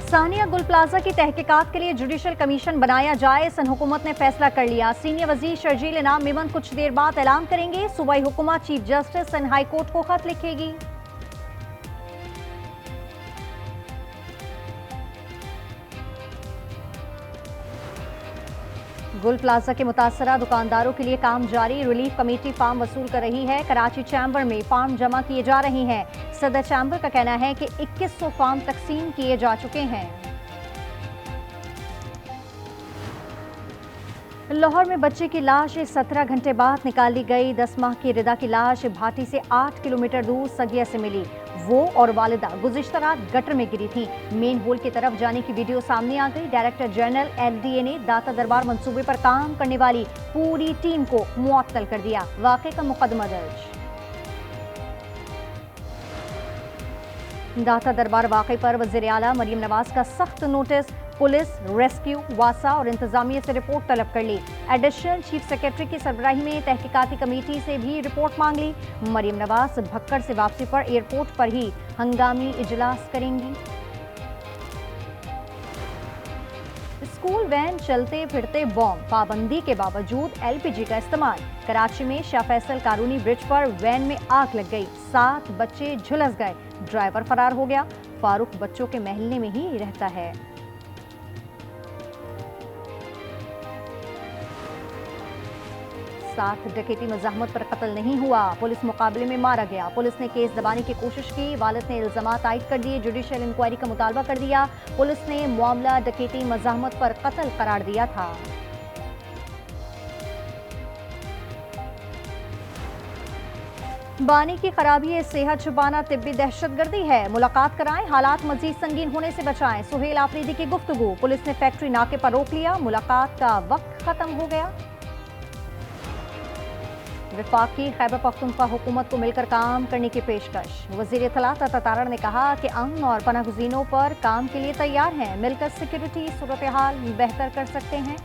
सानिया गुल प्लाजा की तहकीकात के लिए जुडिशल कमीशन बनाया जाए, सन हुकूमत ने फैसला कर लिया। सीनियर वजीर शर्जील इनाम मेमन कुछ देर बाद ऐलान करेंगे। सूबाई हुकूमत चीफ जस्टिस सन हाई कोर्ट को खत लिखेगी। गुल प्लाजा के मुतासरा दुकानदारों के लिए काम जारी। रिलीफ कमेटी फार्म वसूल कर रही है। कराची चैम्बर में फार्म जमा किए जा रहे हैं। सदर चैम्बर का कहना है कि 2100 फार्म तकसीम किए जा चुके हैं। लाहौर में बच्चे की लाश 17 घंटे बाद निकाली गई। 10 माह की रिदा की लाश भाटी से 8 किलोमीटर दूर सगिया से मिली। वो और वालिदा गुज़िश्ता रात गटर में गिरी थी। मेन होल की तरफ जाने की वीडियो सामने आ गई। डायरेक्टर जनरल LDA ने दाता दरबार मंसूबे पर काम करने वाली पूरी टीम को मुअत्तल कर दिया। वाक़े का मुकदमा दर्ज। दाता दरबार वाक़े पर वज़ीर आला मरीम नवाज का सख्त नोटिस। पुलिस, रेस्क्यू, वासा और इंतजामिया से रिपोर्ट तलब कर ली। एडिशनल चीफ सेक्रेटरी की सरबराही में तहकीकाती कमेटी से भी रिपोर्ट मांग ली। मरीम नवाज भक्कर से वापसी पर एयरपोर्ट पर ही हंगामी इजलास करेंगी। स्कूल वैन चलते फिरते बॉम्ब, पाबंदी के बावजूद LPG का इस्तेमाल। कराची में शाह फैसल कानूनी ब्रिज पर वैन में आग लग गई। 7 बच्चे झुलस गए। ड्राइवर फरार हो गया। फारूक बच्चों के महल्ले में ही रहता है। साथ डकैती मज़ाहमत पर कत्ल नहीं हुआ, पुलिस मुकाबले में मारा गया। पुलिस ने केस दबाने की कोशिश की। वालिद ने इल्जामात आयद कर दिए। जुडिशल इंक्वायरी का मुतालबा कर दिया। पुलिस ने मामला डकैती मज़ाहमत पर कत्ल करार दिया था। बानी की खराबी है, सेहत छुपाना तिब्बी दहशतगर्दी है। मुलाकात कराएं, हालात मजीद संगीन होने से बचाएं। सुहेल आफरीदी की गुफ्तगू। पुलिस ने फैक्ट्री नाके पर रोक लिया। मुलाकात का वक्त खत्म हो गया। वफाकी खैबर पख्तूनख्वा हुकूमत को मिलकर काम करने की पेशकश। वज़ीर इत्तलात ततारा ने कहा कि अमन और पनाहगज़ीनों पर काम के लिए तैयार हैं। मिलकर सिक्योरिटी सूरत हाल बेहतर कर सकते हैं।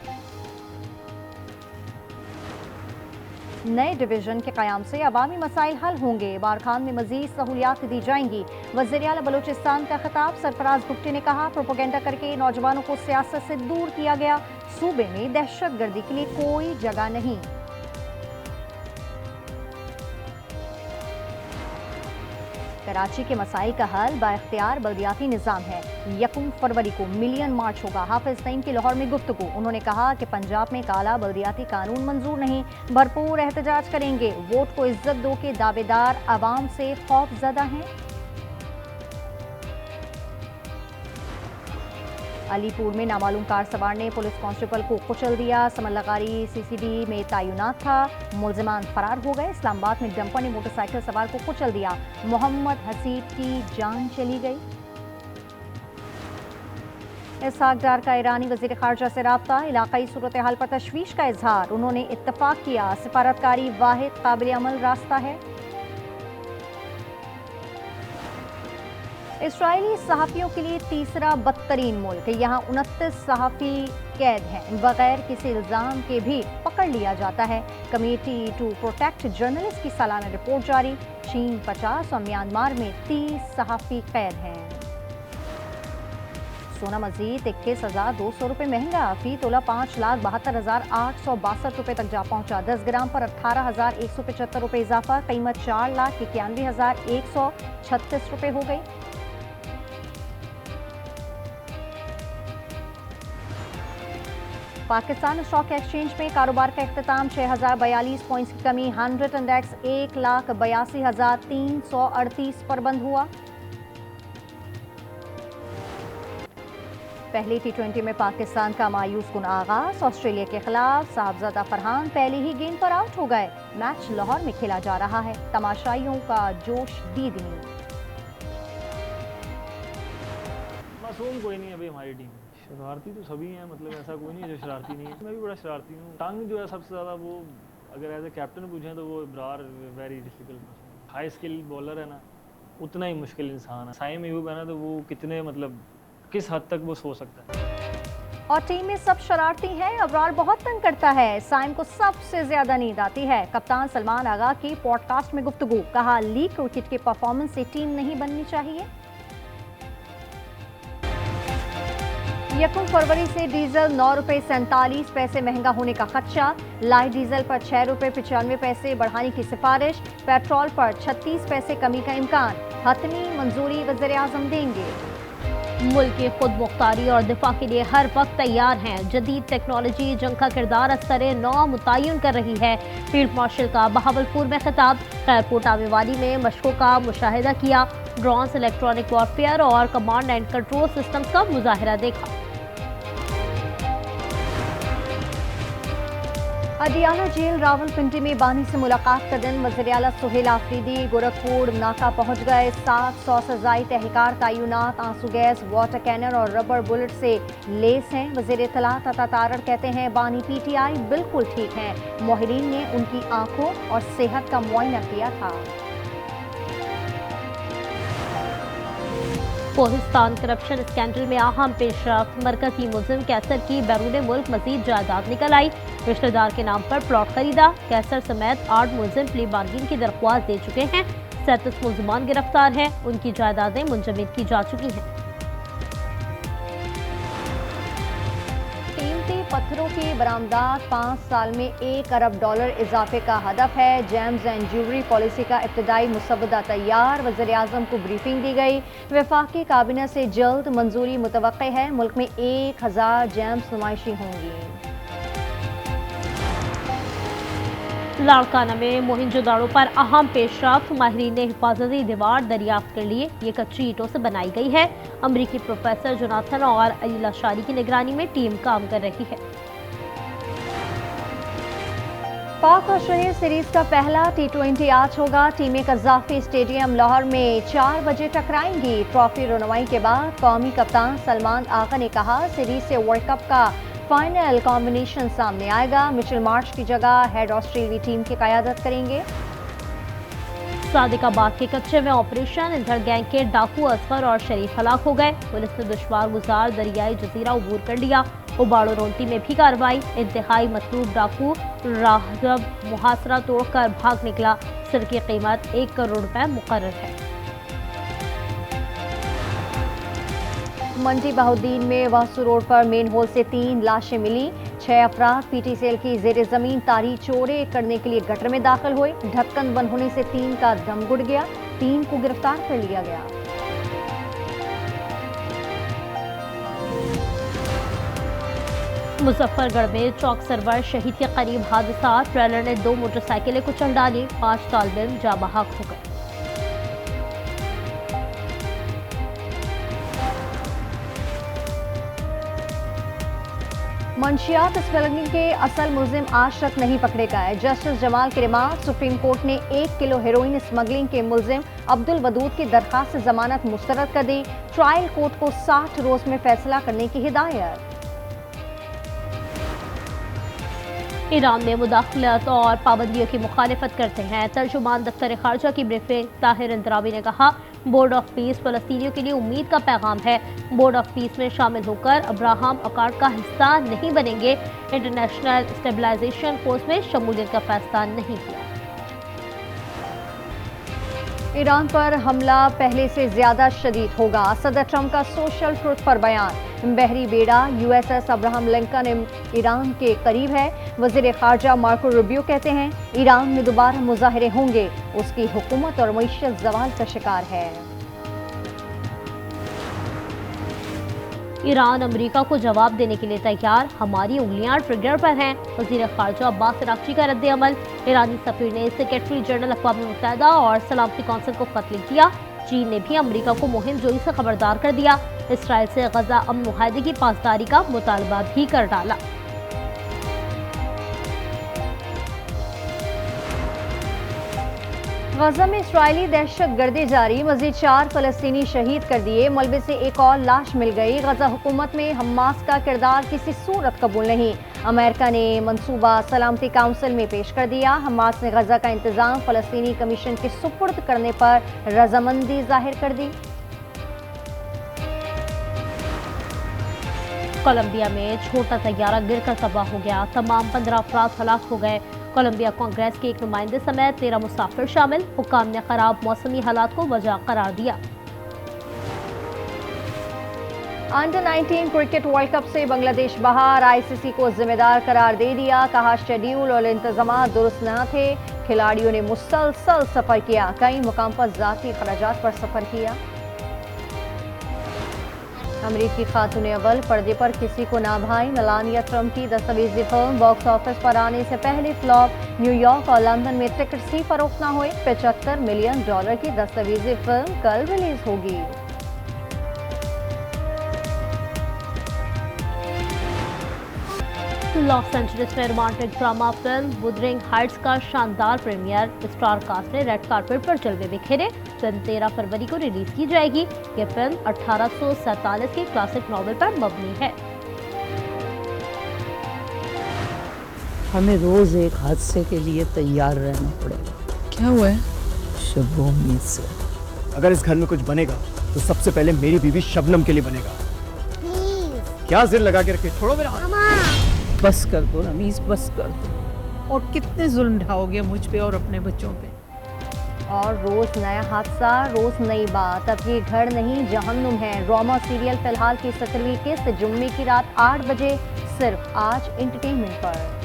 नए डिवीजन के क़याम से अवामी मसाइल हल होंगे। बारखान में मजीद सहूलियात दी जाएंगी। वज़ीर आला बलोचिस्तान का खिताब। सरफराज भुट्टी ने कहा, प्रोपेगेंडा करके नौजवानों को सियासत से दूर किया गया। सूबे में दहशतगर्दी के लिए कोई जगह नहीं। कराची के मसाइल का हल बाइख्तियार बल्दियाती निज़ाम है। 1 फरवरी को मिलियन मार्च होगा। हाफिज नईम की लाहौर में गुफ्तगू। उन्होंने कहा कि पंजाब में काला बल्दियाती कानून मंजूर नहीं, भरपूर एहतजाज करेंगे। वोट को इज्जत दो के दावेदार अवाम से खौफजदा हैं। अलीपुर में नामालूम कार सवार ने पुलिस कांस्टेबल को कुचल दिया। समल्लागारी CCD में तैनात था। मुलजिमान फरार हो गए। इस्लामाबाद में डंपर ने मोटरसाइकिल सवार को कुचल दिया। मोहम्मद हसीब की जान चली गई। इसहाक डार का ईरानी वज़ीर ख़ारजा से राब्ता। इलाक़ाई सूरत हाल पर तशवीश का इजहार। उन्होंने इत्तफ़ाक़ किया, सिफारतकारी वाहिद काबिल अमल रास्ता है। इस्राएली सहाफ़ियों के लिए तीसरा बदतरीन मुल्क। यहाँ 29 सहाफ़ी कैद हैं। बगैर किसी इल्ज़ाम के भी पकड़ लिया जाता है। कमेटी टू प्रोटेक्ट जर्नलिस्ट की सालाना रिपोर्ट जारी। चीन 50 और म्यांमार में 30 सहाफ़ी कैद हैं। सोना मजीद 21,200 रुपये महंगा। फी तोला 5,72,862 रुपये तक जा पहुंचा। 10 ग्राम पर 18,175 रुपये इजाफा। कीमत 4,91,136 रुपये हो गई। पाकिस्तान स्टॉक एक्सचेंज में कारोबार का इख्तिताम। 6,042 पॉइंट्स की कमी। 100 इंडेक्स 1,82,338 पर बंद हुआ। पहली T20 में पाकिस्तान का मायूस कुन आगाज। ऑस्ट्रेलिया के खिलाफ साहबजादा फरहान पहली ही गेंद पर आउट हो गए। मैच लाहौर में खेला जा रहा है। तमाशाइयों का जोश दीदनी। मासूम कोई नहीं अभी हमारी टीम। शरारती तो सभी हैं, मतलब ऐसा कोई नहीं है जो शरारती नहीं है। मैं भी बड़ा शरारती हूँ। टंग जो है सबसे ज़्यादा, वो अगर एज ए कैप्टन पूछें तो वो Ibrar very difficult. High skill bowler है ना, उतना ही मुश्किल इंसान है। साइम अयूब है ना, तो वो कितने मतलब किस हद तक वो सो सकता है। और टीम में सब शरारती हैं। अबरार बहुत तंग करता है। साइम को सबसे ज्यादा नींद आती है। कप्तान सलमान आगा की पॉडकास्ट में गुफ्तगू। कहा, लीग क्रिकेट के परफॉर्मेंस से टीम नहीं बननी चाहिए। 1 फरवरी से डीजल 9 रुपये 47 पैसे महंगा होने का खदशा। लाइट डीजल पर 6 रुपये 95 पैसे बढ़ाने की सिफारिश। पेट्रोल पर 36 पैसे कमी का इम्कान। हतमी मंजूरी वज़ीर-ए-आज़म देंगे। मुल्क की खुद मुख्तारी और दिफा के लिए हर वक्त तैयार हैं। जदीद टेक्नोलॉजी जंग का किरदार अस्तर नौ मुतय्यन कर रही है। फील्ड मार्शल का बहावलपुर में खिताब। खैरकोट आमेवाली में मशकों का मुशाहिदा किया। ड्रोन्स, इलेक्ट्रॉनिक वॉरफेयर और कमांड एंड कंट्रोल सिस्टम्स का मुजाहिरा देखा। अडियाला जेल रावलपिंडी में बानी से मुलाकात का दिन। वज़ीर-ए-आला सुहेल आफरीदी गोरखपुर नाका पहुंच गए। 700 से ज़ायद तहरीकार तय्युनात आंसू गैस, वाटर कैनर और रबर बुलेट से लेस हैं। वज़ीर इत्तलात अता तारड़ कहते हैं बानी PTI बिल्कुल ठीक हैं। मोहरीन ने उनकी आंखों और सेहत का मुआयना किया था। कोहिस्तान करप्शन स्कैंडल में अहम पेशरफ्त। मरकजी मुलजिम कैसर की बैरून मुल्क मजीद जायदाद निकल आई। रिश्तेदार के नाम पर प्लॉट खरीदा। कैसर समेत 8 मुलजिम प्ली बार्गिन की दरख्वास्त दे चुके हैं। 37 मुलजमान गिरफ्तार हैं। उनकी जायदादें मुंजमद की जा चुकी हैं। कीमती पत्थरों की बरामदात 5 साल में $1 अरब इजाफे का हदफ है। जेम्स एंड ज्वेलरी पॉलिसी का इब्तदाई मुसवदा तैयार। वज़ीर-ए-आज़म को ब्रीफिंग दी गई। वफाकी काबिना से जल्द मंजूरी मुतवक्के है। मुल्क में 1000 जेम्स नुमाइशी होंगी। लाड़काना में मोहिंजोदाड़ो पर अहम पेशरफ्त। माहिरीन ने हिफाजती दीवार दरियाफ्त कर लिए। ये कच्ची ईंटों से बनाई गई है। अमरीकी प्रोफेसर जोनाथन और अलीला शारी की निगरानी में टीम काम कर रही है। पाक और शहर सीरीज का पहला T20 आज होगा। टीमें कज़ाफ़ी स्टेडियम लाहौर में 4 बजे टकराएंगी। ट्रॉफी रनवाई के बाद कौमी कप्तान सलमान आगा ने कहा सीरीज से वर्ल्ड कप का फाइनल कॉम्बिनेशन सामने आएगा। मिचेल मार्श की जगह हेड ऑस्ट्रेलियाई टीम की क़यादत करेंगे। सादिकाबाद के कच्चे में ऑपरेशन। इंधर गैंग के डाकू असगर और शरीफ हलाक हो गए। पुलिस ने दुश्वार गुजार दरियाई जजीरा उबूर कर लिया। उबाड़ो रोंटी में भी कार्रवाई। इंतहाई मतलूब डाकू राहब मुहासरा तोड़कर भाग निकला। सिर की कीमत 1 करोड़ रुपए मुकर्रर है। मंडी बहाउद्दीन में वासु रोड पर मेन होल से 3 लाशें मिली। 6 अफराद पीटी सेल की जेर जमीन तारी चोरे करने के लिए गटर में दाखिल हुए। ढक्कन बंद होने से 3 का दम घुट गया। 3 को गिरफ्तार कर लिया गया। मुजफ्फरगढ़ में चौक सरवर शहीद के करीब हादसा। ट्रेलर ने 2 मोटरसाइकिलें कुचल डाली। 5 तालिब इल्म जाँ बहक हो गए। मंशियात स्मगलिंग के असल मुलजिम आज तक नहीं पकड़े गए। जस्टिस जमाल की रिमांड। सुप्रीम कोर्ट ने 1 किलो हेरोइन स्मगलिंग के मुलजिम अब्दुल वदूद की दरखास्त से जमानत मुस्तरद कर दी। ट्रायल कोर्ट को 60 रोज में फैसला करने की हिदायत। ईरान में मुदाखलत और पाबंदियों की मुखालिफत करते हैं। तर्जुमान दफ्तर खारजा की ब्रीफिंग। ताहिर इंतराबी ने कहा बोर्ड ऑफ पीस फलस्तीनियों के लिए उम्मीद का पैगाम है। बोर्ड ऑफ पीस में शामिल होकर अब्राहम अकार्ड का हिस्सा नहीं बनेंगे। इंटरनेशनल स्टेबलाइजेशन फोर्स में शमूलियत का फैसला नहीं किया। ईरान पर हमला पहले से ज्यादा शदीद होगा। सदर ट्रंप का सोशल ट्रुथ पर बयान। बहरी बेड़ा USS अब्राहम लिंकन ईरान के करीब है। वजीर खारजा मार्को रूबियो कहते हैं ईरान में दोबारा मुजाहरे होंगे। उसकी हुकूमत और मईशत जवाल का शिकार है। ईरान अमेरिका को जवाब देने के लिए तैयार। हमारी उंगलियां ट्रिगर पर हैं। वजीर खारजा अब्बास अरागची का रद्द अमल। ईरानी सफीर ने सेक्रेटरी जनरल अक़वाम मुत्तहिदा और सलामती कौंसिल को खत लिख दिया। चीन ने भी अमेरिका को मुहिम जोई से खबरदार कर दिया। इसराइल से गजा अमन मुआहदे की पासदारी का मुतालबा भी कर डाला। गजा में इस्राएली दहशत गर्दी जारी। मजीद 4 फलस्तीनी शहीद कर दिए। मलबे से एक और लाश मिल गई। गजा हुकूमत में हमास का किरदार किसी सूरत कबूल नहीं। अमेरिका ने मंसूबा सलामती काउंसिल में पेश कर दिया। हमास ने गजा का इंतजाम फलस्तीनी कमीशन के सुपुर्द करने पर रजामंदी जाहिर कर दी। कोलंबिया में छोटा तैयारा गिरकर तबाह हो गया। तमाम 15 अफराद हलाक हो गए। कोलंबिया कांग्रेस के एक नुमाइंदे समेत 13 मुसाफिर शामिल। हुक्काम ने खराब मौसमी हालात को वजह करार दिया। अंडर 19 क्रिकेट वर्ल्ड कप से बांग्लादेश बाहर, आईसीसी को जिम्मेदार करार दे दिया। कहा शेड्यूल और इंतजाम दुरुस्त न थे। खिलाड़ियों ने मुसलसल सफर किया, कई मुकाम पर जाती खराजात पर सफर किया। अमेरिकी खातून अव्वल, पर्दे पर किसी को ना भाई। मेलानिया ट्रंप की दस्तावेजी फिल्म बॉक्स ऑफिस पर आने से पहले फ्लॉप। न्यूयॉर्क और लंदन में टिकट ही फरोख्त न हुए। $75 मिलियन की दस्तावेजी फिल्म कल रिलीज होगी। लॉस एंजलिस में romantic drama film Wuthering Heights का शानदार प्रीमियर। स्टार कास्ट ने रेड कार्पेट पर जलवे बिखेरे। फिल्म 13 फरवरी को रिलीज की जाएगी। यह फिल्म 1847 के क्लासिक नॉवेल पर मबनी है। हमें रोज एक हादसे के लिए तैयार रहना पड़ेगा। क्या हुआ है? शब उम्मीद से। अगर इस घर में कुछ बनेगा तो सबसे पहले मेरी बीवी शबनम के लिए बनेगा। क्या जिद लगा के रखे, छोड़ो मेरा हाथ। बस कर दो रमीज, बस कर दो। और कितने जुल्म ढाओगे मुझ पे और अपने बच्चों पे। और रोज नया हादसा, रोज नई बात। अब ये घर नहीं जहन्नुम है। ड्रामा सीरियल फिलहाल की 17वीं किस्त जुम्मे की रात 8 बजे सिर्फ आज एंटरटेनमेंट पर।